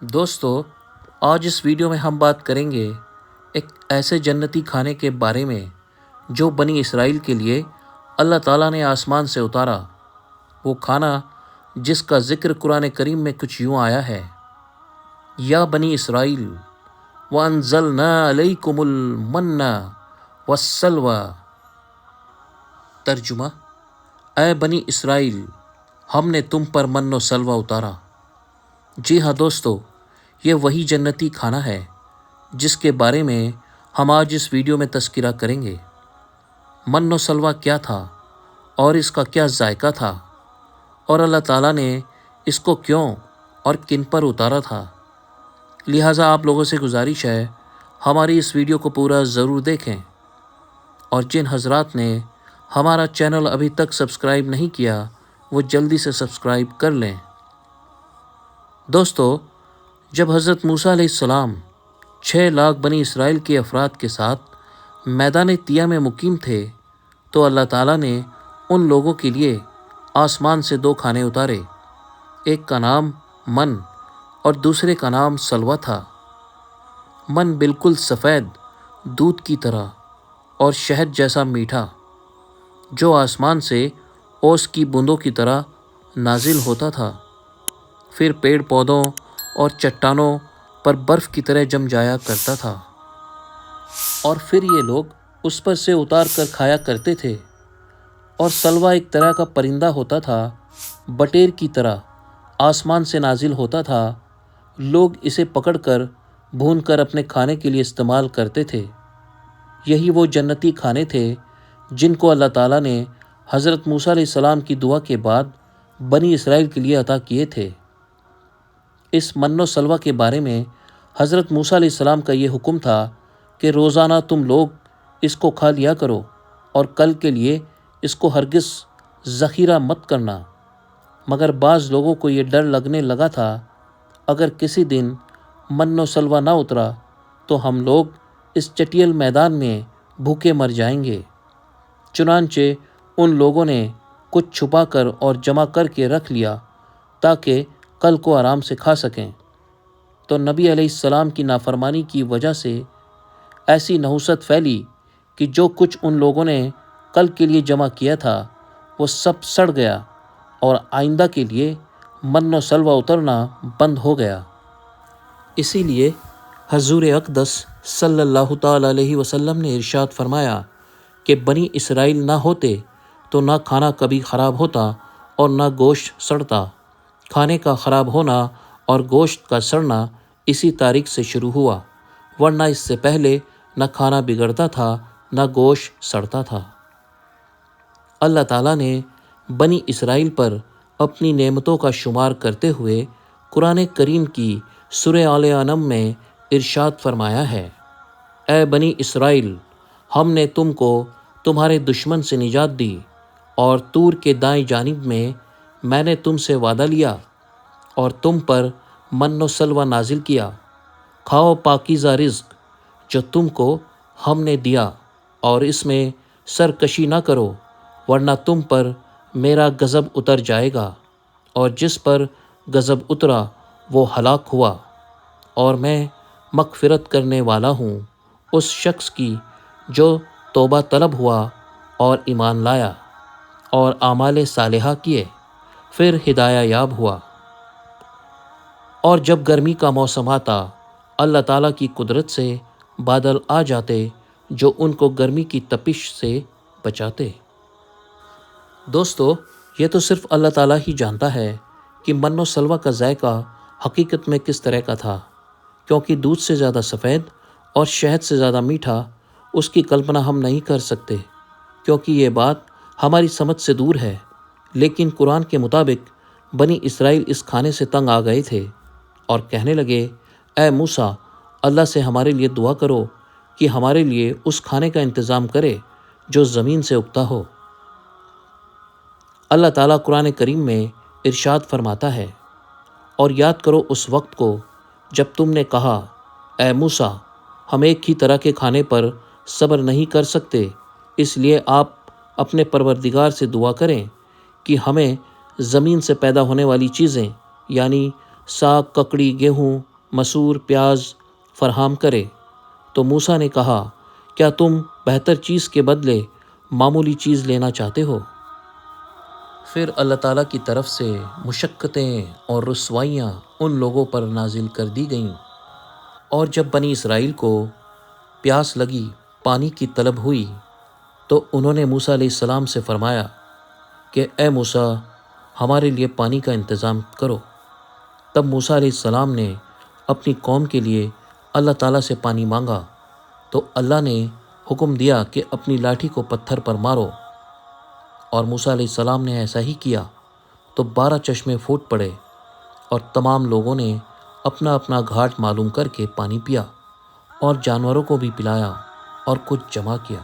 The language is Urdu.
دوستو، آج اس ویڈیو میں ہم بات کریں گے ایک ایسے جنتی کھانے کے بارے میں جو بنی اسرائیل کے لیے اللہ تعالیٰ نے آسمان سے اتارا۔ وہ کھانا جس کا ذکر قرآن کریم میں کچھ یوں آیا ہے: یا بنی اسرائیل وَأَنزَلْنَا عَلَيْكُمُ الْمَنَّ وَالسَّلْوَىٰ۔ ترجمہ: اے بنی اسرائیل، ہم نے تم پر من و سلوہ اتارا۔ جی ہاں دوستو، یہ وہی جنتی کھانا ہے جس کے بارے میں ہم آج اس ویڈیو میں تذکرہ کریں گے۔ من و سلوہ کیا تھا اور اس کا کیا ذائقہ تھا، اور اللہ تعالیٰ نے اس کو کیوں اور کن پر اتارا تھا۔ لہٰذا آپ لوگوں سے گزارش ہے ہماری اس ویڈیو کو پورا ضرور دیکھیں، اور جن حضرات نے ہمارا چینل ابھی تک سبسکرائب نہیں کیا وہ جلدی سے سبسکرائب کر لیں۔ دوستو، جب حضرت موسیٰ علیہ السلام 6 لاکھ بنی اسرائیل کے افراد کے ساتھ میدان طیہ میں مقیم تھے تو اللہ تعالیٰ نے ان لوگوں کے لیے آسمان سے 2 کھانے اتارے۔ ایک کا نام من اور دوسرے کا نام سلوہ تھا۔ من بالکل سفید دودھ کی طرح اور شہد جیسا میٹھا، جو آسمان سے اوس کی بوندوں کی طرح نازل ہوتا تھا، پھر پیڑ پودوں اور چٹانوں پر برف کی طرح جم جایا کرتا تھا، اور پھر یہ لوگ اس پر سے اتار کر کھایا کرتے تھے۔ اور سلوہ ایک طرح کا پرندہ ہوتا تھا، بٹیر کی طرح آسمان سے نازل ہوتا تھا۔ لوگ اسے پکڑ کر بھون کر اپنے کھانے کے لیے استعمال کرتے تھے۔ یہی وہ جنتی کھانے تھے جن کو اللہ تعالیٰ نے حضرت موسیٰ علیہ السلام کی دعا کے بعد بنی اسرائیل کے لیے عطا کیے تھے۔ اس من و سلوہ کے بارے میں حضرت موسیٰ علیہ السلام کا یہ حکم تھا کہ روزانہ تم لوگ اس کو کھا لیا کرو، اور کل کے لیے اس کو ہرگز ذخیرہ مت کرنا۔ مگر بعض لوگوں کو یہ ڈر لگنے لگا تھا، اگر کسی دن من و سلوہ نہ اترا تو ہم لوگ اس چٹیل میدان میں بھوکے مر جائیں گے۔ چنانچہ ان لوگوں نے کچھ چھپا کر اور جمع کر کے رکھ لیا تاکہ کل کو آرام سے کھا سکیں۔ تو نبی علیہ السلام کی نافرمانی کی وجہ سے ایسی نحوست پھیلی کہ جو کچھ ان لوگوں نے کل کے لیے جمع کیا تھا وہ سب سڑ گیا، اور آئندہ کے لیے من و سلوہ اترنا بند ہو گیا۔ اسی لیے حضور اقدس صلی اللہ تعالیٰ علیہ وسلم نے ارشاد فرمایا کہ بنی اسرائیل نہ ہوتے تو نہ کھانا کبھی خراب ہوتا اور نہ گوشت سڑتا۔ کھانے کا خراب ہونا اور گوشت کا سڑنا اسی تاریخ سے شروع ہوا، ورنہ اس سے پہلے نہ کھانا بگڑتا تھا نہ گوشت سڑتا تھا۔ اللہ تعالیٰ نے بنی اسرائیل پر اپنی نعمتوں کا شمار کرتے ہوئے قرآن کریم کی سورہ آل انعام میں ارشاد فرمایا ہے: اے بنی اسرائیل، ہم نے تم کو تمہارے دشمن سے نجات دی، اور طور کے دائیں جانب میں نے تم سے وعدہ لیا اور تم پر من و سلوہ نازل کیا۔ کھاؤ پاکیزہ رزق جو تم کو ہم نے دیا، اور اس میں سرکشی نہ کرو، ورنہ تم پر میرا غضب اتر جائے گا، اور جس پر غضب اترا وہ ہلاک ہوا۔ اور میں مغفرت کرنے والا ہوں اس شخص کی جو توبہ طلب ہوا اور ایمان لایا اور اعمال صالحہ کیے، پھر ہدایہ یاب ہوا۔ اور جب گرمی کا موسم آتا، اللہ تعالیٰ کی قدرت سے بادل آ جاتے جو ان کو گرمی کی تپش سے بچاتے۔ دوستو، یہ تو صرف اللہ تعالیٰ ہی جانتا ہے کہ من و سلوہ کا ذائقہ حقیقت میں کس طرح کا تھا، کیونکہ دودھ سے زیادہ سفید اور شہد سے زیادہ میٹھا اس کی کلپنا ہم نہیں کر سکتے، کیونکہ یہ بات ہماری سمجھ سے دور ہے۔ لیکن قرآن کے مطابق بنی اسرائیل اس کھانے سے تنگ آ گئے تھے اور کہنے لگے: اے موسیٰ، اللہ سے ہمارے لیے دعا کرو کہ ہمارے لیے اس کھانے کا انتظام کرے جو زمین سے اگتا ہو۔ اللہ تعالیٰ قرآن کریم میں ارشاد فرماتا ہے: اور یاد کرو اس وقت کو جب تم نے کہا، اے موسیٰ، ہم ایک ہی طرح کے کھانے پر صبر نہیں کر سکتے، اس لیے آپ اپنے پروردگار سے دعا کریں کہ ہمیں زمین سے پیدا ہونے والی چیزیں، یعنی ساگ، ککڑی، گیہوں مسور پیاز فراہم کرے۔ تو موسیٰ نے کہا، کیا تم بہتر چیز کے بدلے معمولی چیز لینا چاہتے ہو؟ پھر اللہ تعالیٰ کی طرف سے مشقتیں اور رسوائیاں ان لوگوں پر نازل کر دی گئیں، اور جب بنی اسرائیل کو پیاس لگی، پانی کی طلب ہوئی، تو انہوں نے موسیٰ علیہ السلام سے فرمایا کہ اے موسیٰ، ہمارے لیے پانی کا انتظام کرو۔ تب موسیٰ علیہ السلام نے اپنی قوم کے لیے اللہ تعالیٰ سے پانی مانگا، تو اللہ نے حکم دیا کہ اپنی لاٹھی کو پتھر پر مارو، اور موسیٰ علیہ السلام نے ایسا ہی کیا تو 12 چشمے پھوٹ پڑے، اور تمام لوگوں نے اپنا اپنا گھاٹ معلوم کر کے پانی پیا، اور جانوروں کو بھی پلایا اور کچھ جمع کیا۔